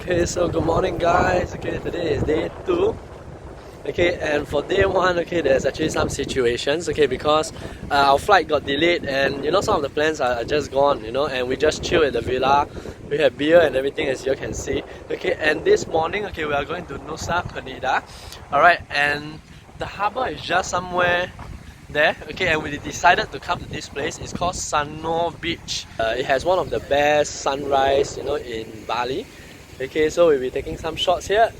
Okay, so good morning guys. Okay, today is day 2. Okay, and for day 1, okay, there's actually some situations, okay, because our flight got delayed and some of the plans are just gone, and we just chill at the villa. We have beer and everything, as you can see. Okay, and this morning, okay, we are going to Nusa Penida. Alright, and the harbour is just somewhere there, okay, and we decided to come to this place. It's called Sanur Beach. It has one of the best sunrise, in Bali. Okay, so we'll be taking some shots here.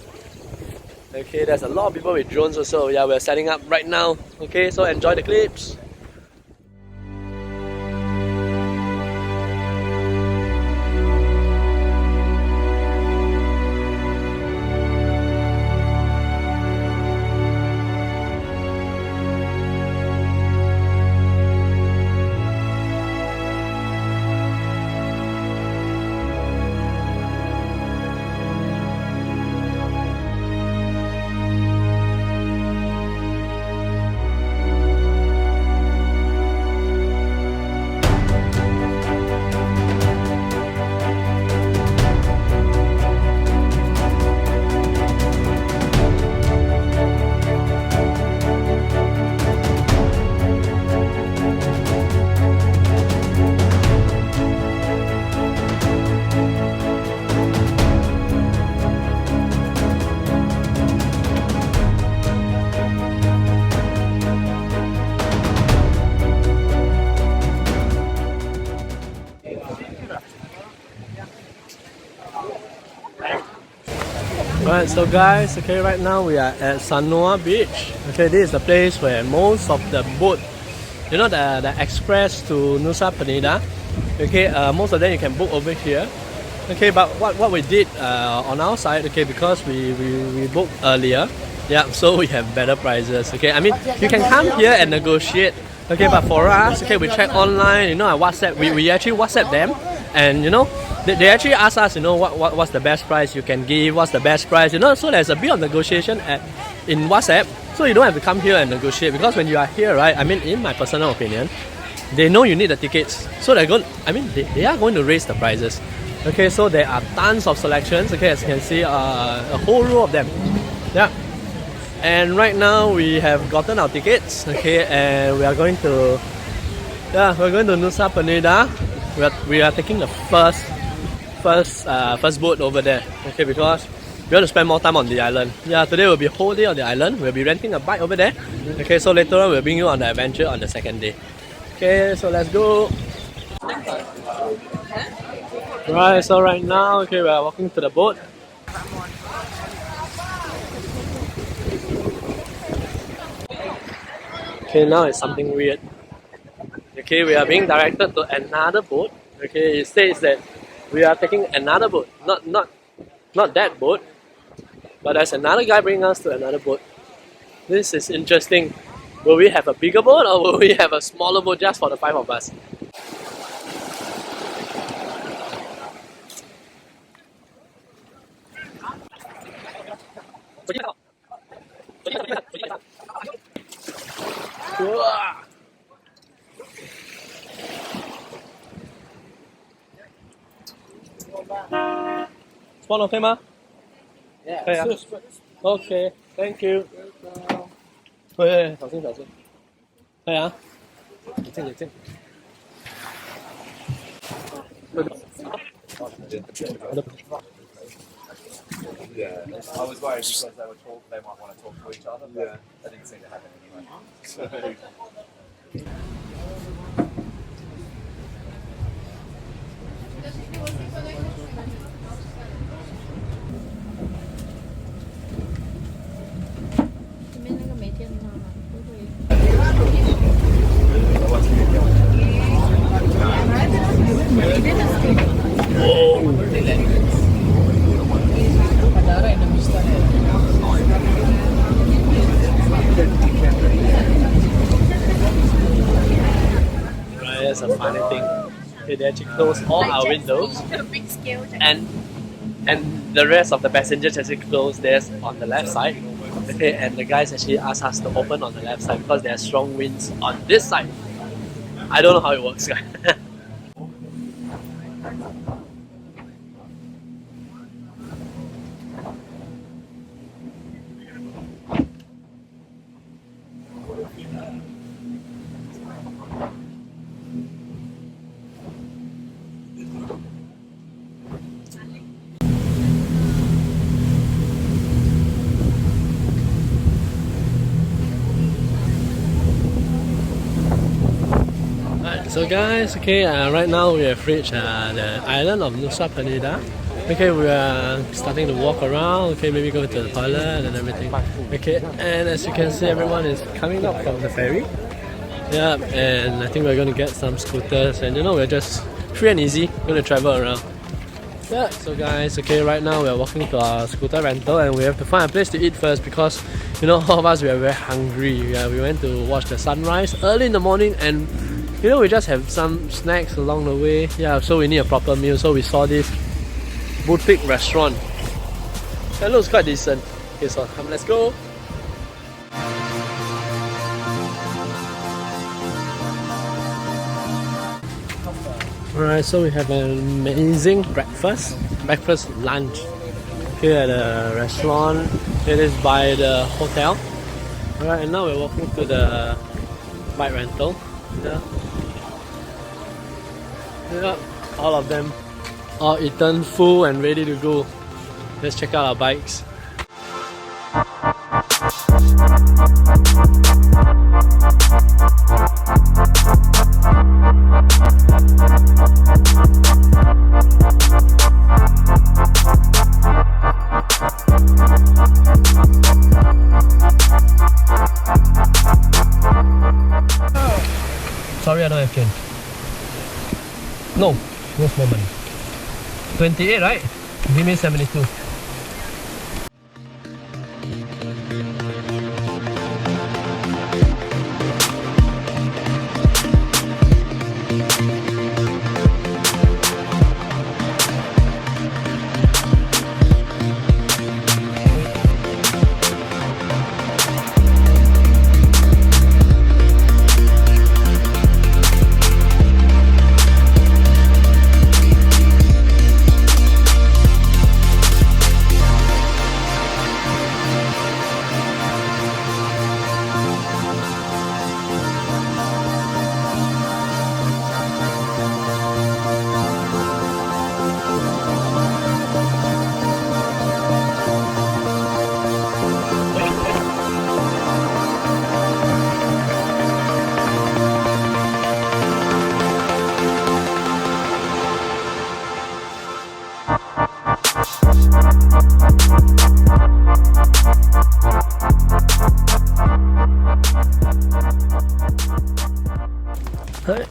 Okay, there's a lot of people with drones also. Yeah, we're setting up right now. Okay, so enjoy the clips. Alright, so guys, okay, right now we are at Sanur Beach. Okay, this is the place where most of the boat, the express to Nusa Penida, okay, most of them you can book over here. Okay, but what we did on our side, okay, because we booked earlier, yeah, so we have better prices. Okay, I mean, you can come here and negotiate. Okay, but for us, okay, we check online, I WhatsApp, we actually WhatsApp them, and they actually ask us, what's the best price you can give, what's the best price, so there's a bit of negotiation in WhatsApp, so you don't have to come here and negotiate, because when you are here, right, I mean, in my personal opinion, they know you need the tickets, so they are going to raise the prices. Okay, so there are tons of selections, okay, as you can see, a whole row of them, yeah. And right now we have gotten our tickets, okay, and we are going to Nusa Penida. We are taking the first boat over there, okay, because we want to spend more time on the island. Yeah, today will be a whole day on the island. We'll be renting a bike over there. Okay, so later on we'll bring you on the adventure on the second day. Okay, so let's go. Right, so right now, okay, we are walking to the boat. Okay, now it's something weird. Okay, we are being directed to another boat. Okay, it says that we are taking another boat, not that boat, but there's another guy bringing us to another boat. This is interesting. Will we have a bigger boat or will we have a smaller boat just for the 5 of us? Spawn okay 吗？ 可以啊。OK, thank you. 小心小心。可以啊。冷静。Yeah, I was worried because they might want to talk to each other, but that didn't seem to happen anyway. So. That's a funny thing. Okay, they actually close all our windows, and the rest of the passengers actually close theirs on the left side. Okay, and the guys actually asked us to open on the left side because there are strong winds on this side. I don't know how it works, guys. So guys, okay, right now we have reached the island of Nusa Penida. Okay, we are starting to walk around. Okay, maybe go to the toilet and everything. Okay, and as you can see, everyone is coming up from the ferry. Yeah, and I think we're going to get some scooters, and we're just free and easy, going to travel around. Yeah, so guys, okay, right now we're walking to our scooter rental, and we have to find a place to eat first because all of us, we are very hungry. Yeah, we went to watch the sunrise early in the morning, and we just have some snacks along the way. Yeah, so we need a proper meal. So we saw this boutique restaurant. That looks quite decent. Okay, so come, let's go. Alright, so we have an amazing breakfast lunch here at the restaurant. It is by the hotel. Alright, and now we're walking to the bike rental. Yeah, all of them all eaten, full and ready to go. Let's check out our bikes. Sorry, I don't have change. No more money. 28, right? Give me 72.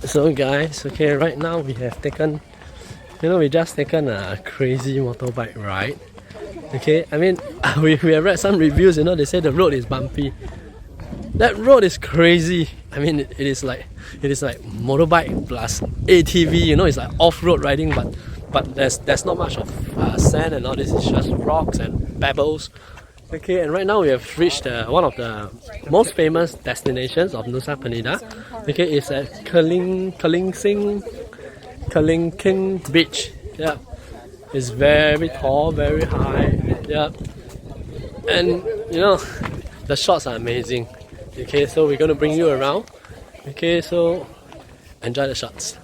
So guys, okay, right now we have taken, we just taken a crazy motorbike ride. Okay, I mean, we have read some reviews, they say the road is bumpy. That road is crazy. I mean, it is like motorbike plus ATV, it's like off-road riding, but there's not much of sand and all this, it's just rocks and pebbles. Okay, and right now we have reached one of the most famous destinations of Nusa Penida. Okay, it's at Kelingking Beach. Yeah, it's very tall, very high. Yeah, and the shots are amazing. Okay, so we're gonna bring you around. Okay, so enjoy the shots.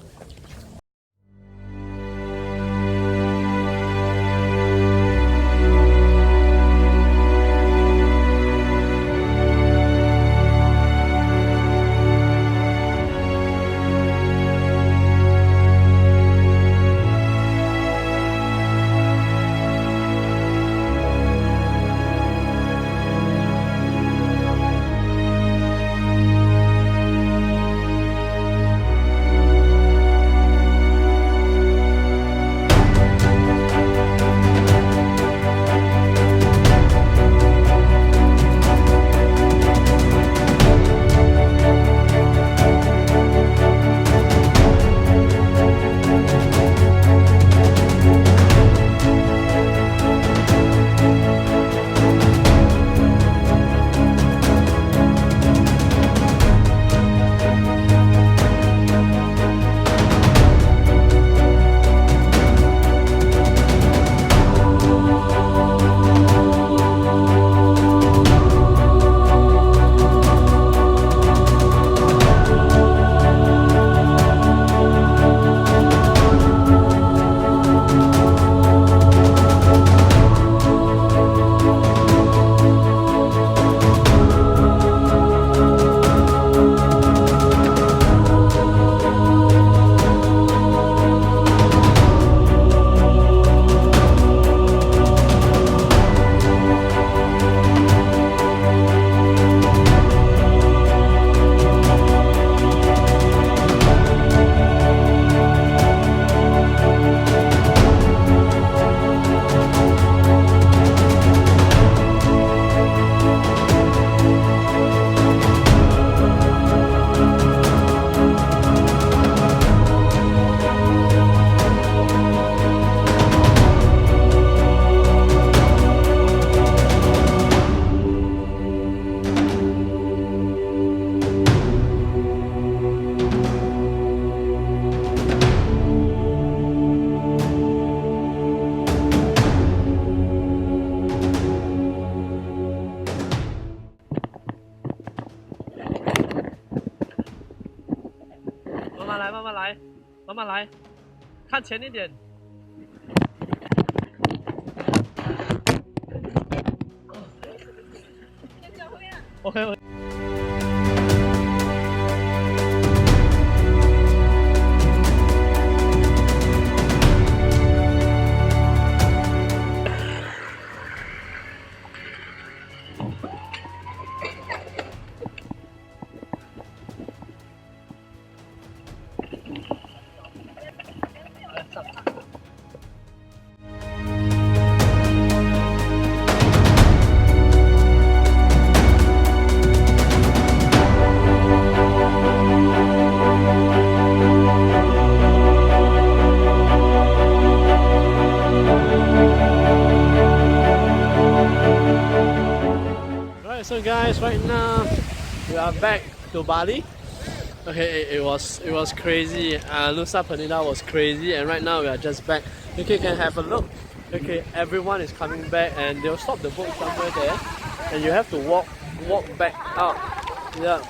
慢慢来，看前一点。OK。So guys, right now we are back to Bali. Okay, it was crazy. Nusa Penida was crazy, and right now we are just back. Okay, can have a look. Okay, everyone is coming back, and they'll stop the boat somewhere there, and you have to walk back out. Yeah.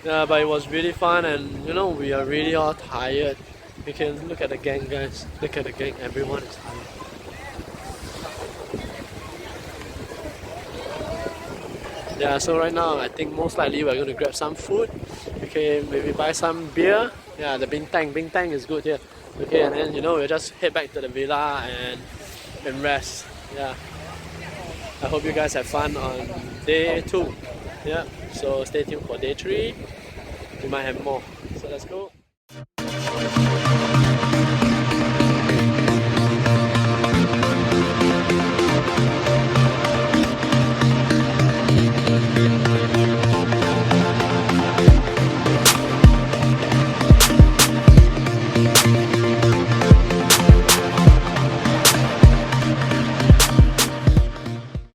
Yeah, but it was really fun, and you know we are really all tired. You can look at the gang, guys. Look at the gang. Everyone is tired. Yeah, so right now I think most likely we're going to grab some food. Okay, maybe buy some beer. Yeah, the Bintang is good here. Okay, and then you know we'll just head back to the villa and rest. Yeah, I hope you guys have fun on day 2. Yeah, so stay tuned for day 3. We might have more. So let's go.